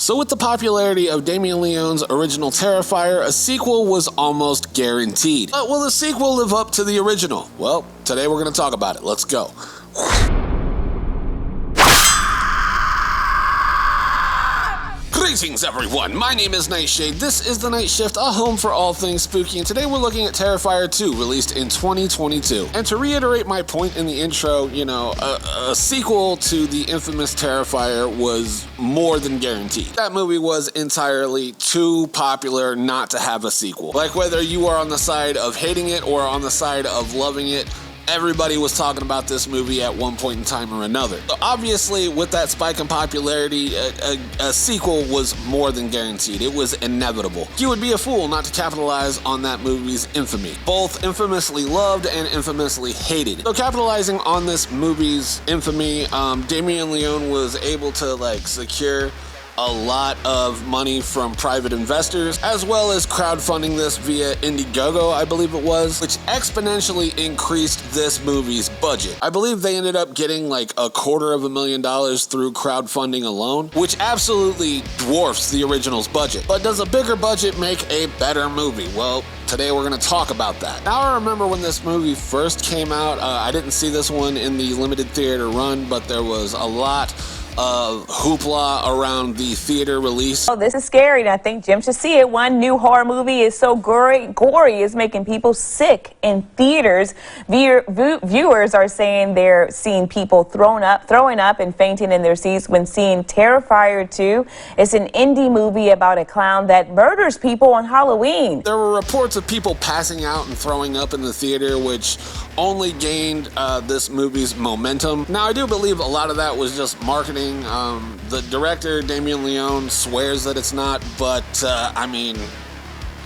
So with the popularity of Damien Leone's original Terrifier, a sequel was almost guaranteed. But will the sequel live up to the original? Well, today we're going to talk about it. Let's go. Greetings everyone, my name is Nightshade, this is The Night Shift, a home for all things spooky, and today we're looking at Terrifier 2, released in 2022. And to reiterate my point in the intro, a sequel to the infamous Terrifier was more than guaranteed. That movie was entirely too popular not to have a sequel. Like whether you are on the side of hating it or on the side of loving it, everybody was talking about this movie at one point in time or another. So obviously, with that spike in popularity, a sequel was more than guaranteed. It was inevitable. You would be a fool not to capitalize on that movie's infamy. Both infamously loved and infamously hated. So capitalizing on this movie's infamy, Damien Leone was able to secure a lot of money from private investors, as well as crowdfunding this via Indiegogo, I believe it was, which exponentially increased this movie's budget. I believe they ended up getting $250,000 through crowdfunding alone, which absolutely dwarfs the original's budget. But does a bigger budget make a better movie? Well, today we're going to talk about that. Now, I remember when this movie first came out, I didn't see this one in the limited theater run, but there was a lot of hoopla around the theater release. Oh, this is scary, and I think Jim should see it. One new horror movie is so gory it's making people sick in theaters. Viewers are saying they're seeing people throwing up and fainting in their seats when seeing Terrifier 2. It's an indie movie about a clown that murders people on Halloween. There were reports of people passing out and throwing up in the theater, which only gained this movie's momentum. Now, I do believe a lot of that was just marketing. The director, Damien Leone, swears that it's not, but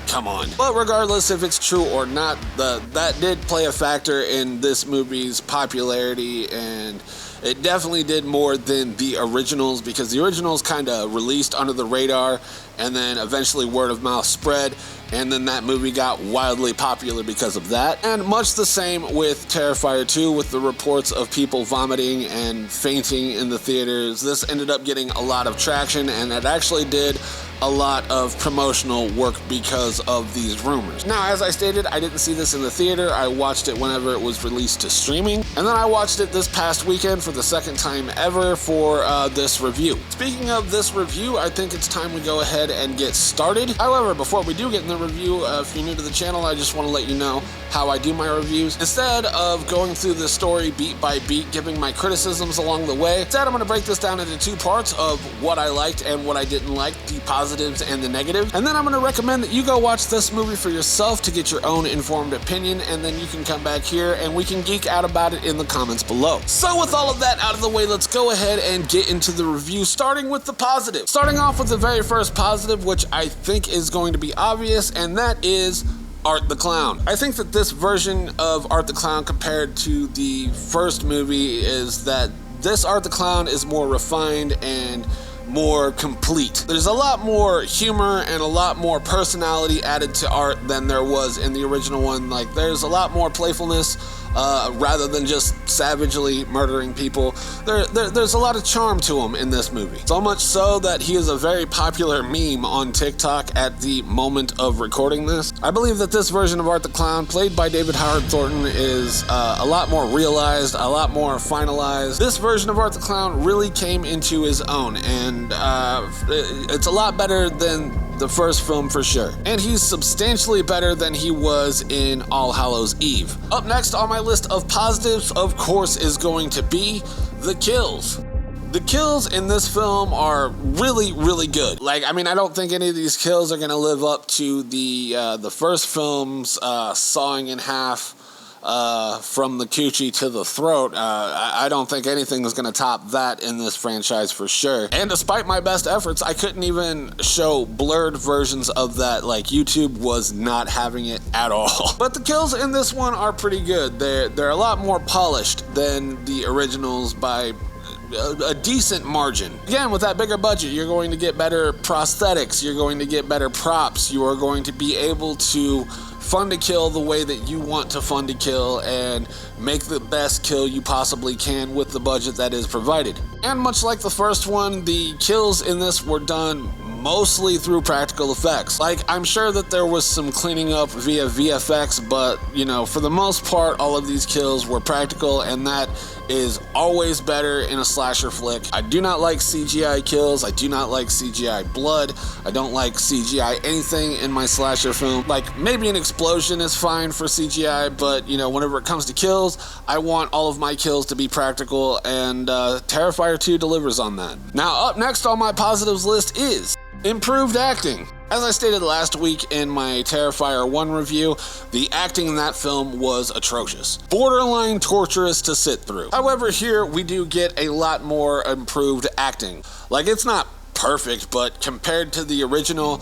come on. But regardless if it's true or not, that did play a factor in this movie's popularity, and it definitely did more than the originals, because the originals kind of released under the radar, and then eventually word of mouth spread, and then that movie got wildly popular because of that. And much the same with Terrifier 2, with the reports of people vomiting and fainting in the theaters. This ended up getting a lot of traction, and it actually did a lot of promotional work because of these rumors. Now, as I stated, I didn't see this in the theater. I watched it whenever it was released to streaming, and then I watched it this past weekend for the second time ever for this review. Speaking of this review, I think it's time we go ahead and get started. However, before we do get in the review, if you're new to the channel, I just want to let you know how I do my reviews. Instead of going through the story beat by beat, giving my criticisms along the way, instead I'm going to break this down into two parts of what I liked and what I didn't like, the positives and the negatives. And then I'm going to recommend that you go watch this movie for yourself to get your own informed opinion, and then you can come back here and we can geek out about it in the comments below. So with all of that out of the way, let's go ahead and get into the review, starting with the positive. Starting off with the very first positive, which I think is going to be obvious, and that is Art the Clown. I think that this version of Art the Clown compared to the first movie is that this Art the Clown is more refined and more complete. There's a lot more humor and a lot more personality added to Art than there was in the original one. There's a lot more playfulness rather than just savagely murdering people. There's a lot of charm to him in this movie. So much so that he is a very popular meme on TikTok at the moment of recording this. I believe that this version of Art the Clown, played by David Howard Thornton, is a lot more realized, a lot more finalized. This version of Art the Clown really came into his own, and it's a lot better than the first film for sure. And he's substantially better than he was in All Hallows Eve. Up next on my list of positives, of course, is going to be the kills. The kills in this film are really, really good. I don't think any of these kills are going to live up to the first film's sawing in half from the coochie to the throat. I don't think anything is going to top that in this franchise for sure. And despite my best efforts, I couldn't even show blurred versions of that. YouTube was not having it at all. But the kills in this one are pretty good. They're a lot more polished than the originals by a decent margin. Again, with that bigger budget, you're going to get better prosthetics, you're going to get better props, you are going to be able to fun to kill the way that you want to fun to kill and make the best kill you possibly can with the budget that is provided. And much like the first one, the kills in this were done mostly through practical effects. Like, I'm sure that there was some cleaning up via VFX, but, you know, for the most part, all of these kills were practical, and that is always better in a slasher flick. I do not like CGI kills. I do not like CGI blood. I don't like CGI anything in my slasher film. Like, maybe an explosion is fine for CGI, but, you know, whenever it comes to kills, I want all of my kills to be practical, and Terrifier 2 delivers on that. Now, up next on my positives list is improved acting. As I stated last week in my Terrifier 1 review, the acting in that film was atrocious. Borderline torturous to sit through. However, here we do get a lot more improved acting. Like, it's not perfect, but compared to the original,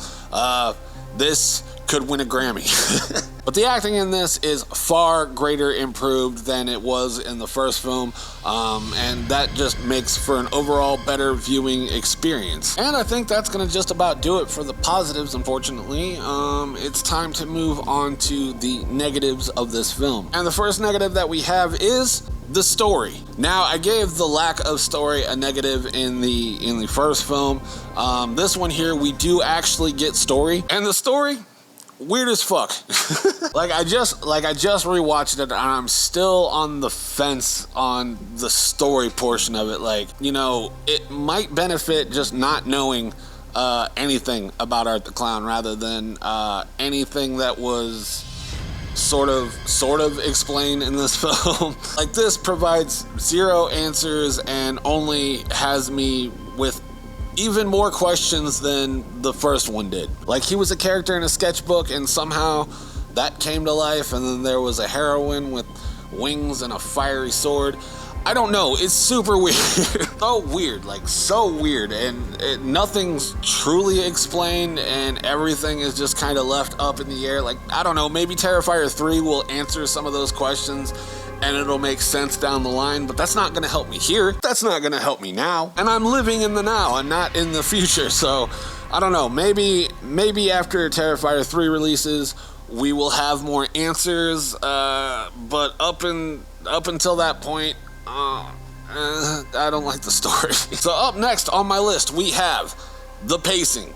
this could win a Grammy. But the acting in this is far greater improved than it was in the first film, and that just makes for an overall better viewing experience. And I think that's gonna just about do it for the positives, unfortunately. It's time to move on to the negatives of this film. And the first negative that we have is the story. Now, I gave the lack of story a negative in the first film. This one here, we do actually get story, and the story, weird as fuck. Like I just rewatched it, and I'm still on the fence on the story portion of it. Like, you know, it might benefit just not knowing anything about Art the Clown rather than anything that was sort of explained in this film. Like, this provides zero answers and only has me with even more questions than the first one did. Like, he was a character in a sketchbook, and somehow that came to life, and then there was a heroine with wings and a fiery sword. I don't know, it's super weird. So weird, and nothing's truly explained, and everything is just kind of left up in the air. Like, I don't know, maybe Terrifier 3 will answer some of those questions, and it'll make sense down the line, but that's not gonna help me here. That's not gonna help me now. And I'm living in the now and not in the future, so I don't know, maybe after Terrifier 3 releases, we will have more answers, but up until that point, I don't like the story. So up next on my list, we have the pacing.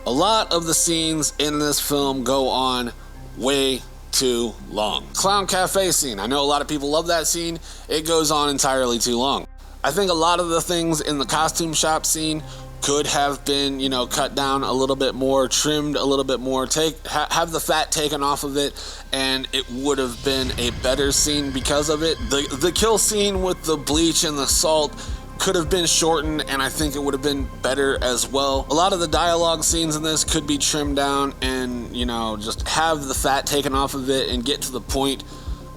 A lot of the scenes in this film go on way too long. Clown Cafe scene. I know a lot of people love that scene. It goes on entirely too long. I think a lot of the things in the costume shop scene could have been, you know, cut down a little bit more, trimmed a little bit more, have the fat taken off of it, and it would have been a better scene because of it. The kill scene with the bleach and the salt could have been shortened, and I think it would have been better as well. A lot of the dialogue scenes in this could be trimmed down and, you know, just have the fat taken off of it and get to the point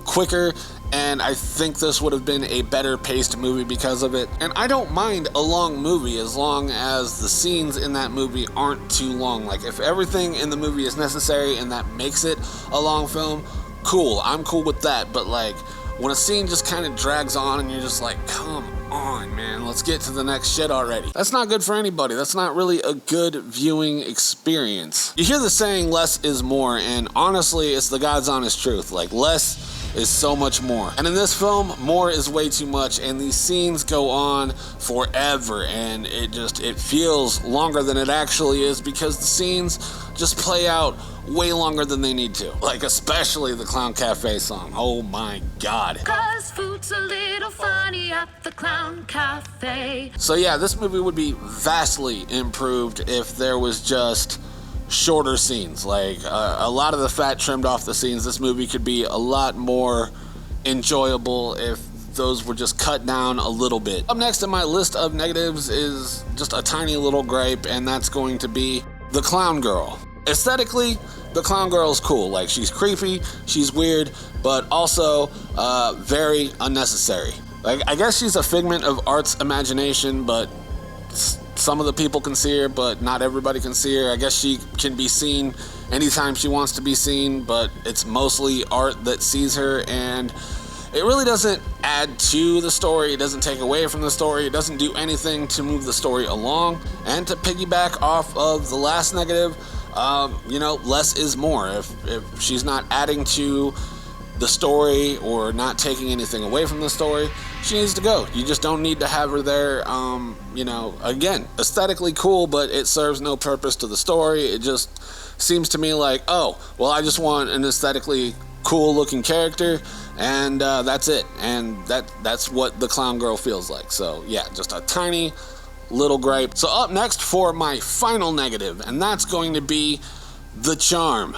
quicker. And I think this would have been a better paced movie because of it. And I don't mind a long movie as long as the scenes in that movie aren't too long. Like, if everything in the movie is necessary and that makes it a long film, cool, I'm cool with that. But like, when a scene just kind of drags on and you're just like, come on, man, let's get to the next shit already. That's not good for anybody. That's not really a good viewing experience. You hear the saying, less is more, and honestly, it's the God's honest truth. Like, less is so much more. And in this film, more is way too much, and these scenes go on forever, and it feels longer than it actually is because the scenes just play out way longer than they need to. Like, especially the Clown Cafe song. Oh my God. 'Cause food's a little funny at the Clown Cafe. So yeah, this movie would be vastly improved if there was just shorter scenes. Like, a lot of the fat trimmed off the scenes. This movie could be a lot more enjoyable if those were just cut down a little bit. Up next in my list of negatives is just a tiny little gripe, and that's going to be the clown girl. Aesthetically, the clown girl is cool. Like, she's creepy, she's weird, but also very unnecessary. Like, I guess she's a figment of art's imagination, but some of the people can see her, but not everybody can see her. I guess she can be seen anytime she wants to be seen, but it's mostly art that sees her, and it really doesn't add to the story. It doesn't take away from the story. It doesn't do anything to move the story along. And to piggyback off of the last negative, you know, less is more. If she's not adding to the story or not taking anything away from the story, she needs to go. You just don't need to have her there. You know, again, aesthetically cool, but it serves no purpose to the story. It just seems to me like, oh, well, I just want an aesthetically cool looking character, and that's it. And that's what the clown girl feels like. So yeah, just a tiny little gripe. So up next for my final negative, and that's going to be the charm.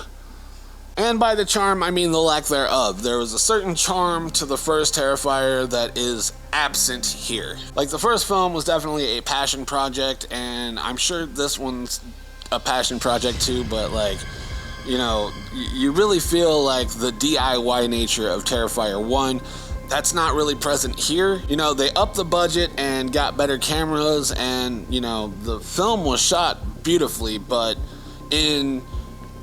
And by the charm, I mean the lack thereof. There was a certain charm to the first Terrifier that is absent here. Like, the first film was definitely a passion project, and I'm sure this one's a passion project too, but like, you know, you really feel like the DIY nature of Terrifier 1, that's not really present here. You know, they upped the budget and got better cameras, and, you know, the film was shot beautifully, but in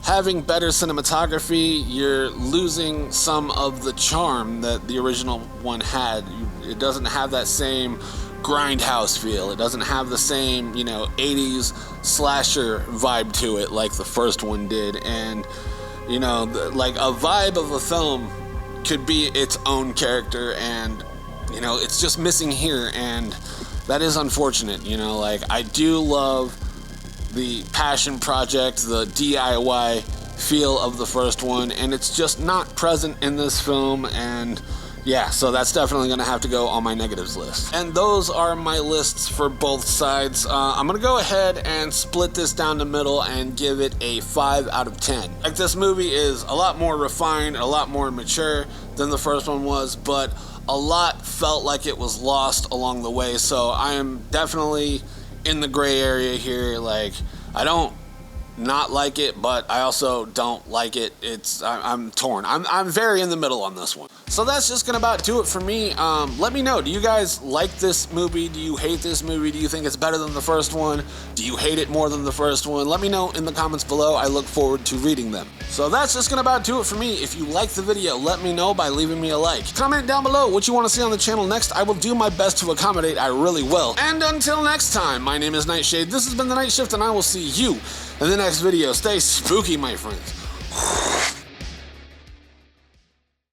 having better cinematography, you're losing some of the charm that the original one had. It doesn't have that same grindhouse feel. It doesn't have the same, you know, 80s slasher vibe to it like the first one did. And, you know, like a vibe of a film could be its own character, and, you know, it's just missing here, and that is unfortunate. You know, like, I do love the passion project, the DIY feel of the first one, and it's just not present in this film. And yeah, so that's definitely going to have to go on my negatives list. And those are my lists for both sides. I'm going to go ahead and split this down the middle and give it a 5 out of 10. Like, this movie is a lot more refined, a lot more mature than the first one was, but a lot felt like it was lost along the way. So I am definitely in the gray area here. Like, I don't not like it, but I also don't like it. I'm torn. I'm very in the middle on this one. So that's just gonna about do it for me. Let me know, do you guys like this movie? Do you hate this movie? Do you think it's better than the first one? Do you hate it more than the first one? Let me know in the comments below. I look forward to reading them. So that's just gonna about do it for me. If you like the video, let me know by leaving me a like. Comment down below what you want to see on the channel next. I will do my best to accommodate. I really will. And until next time, my name is Nightshade. This has been The Night Shift, and I will see you in the next video. Stay spooky, my friends.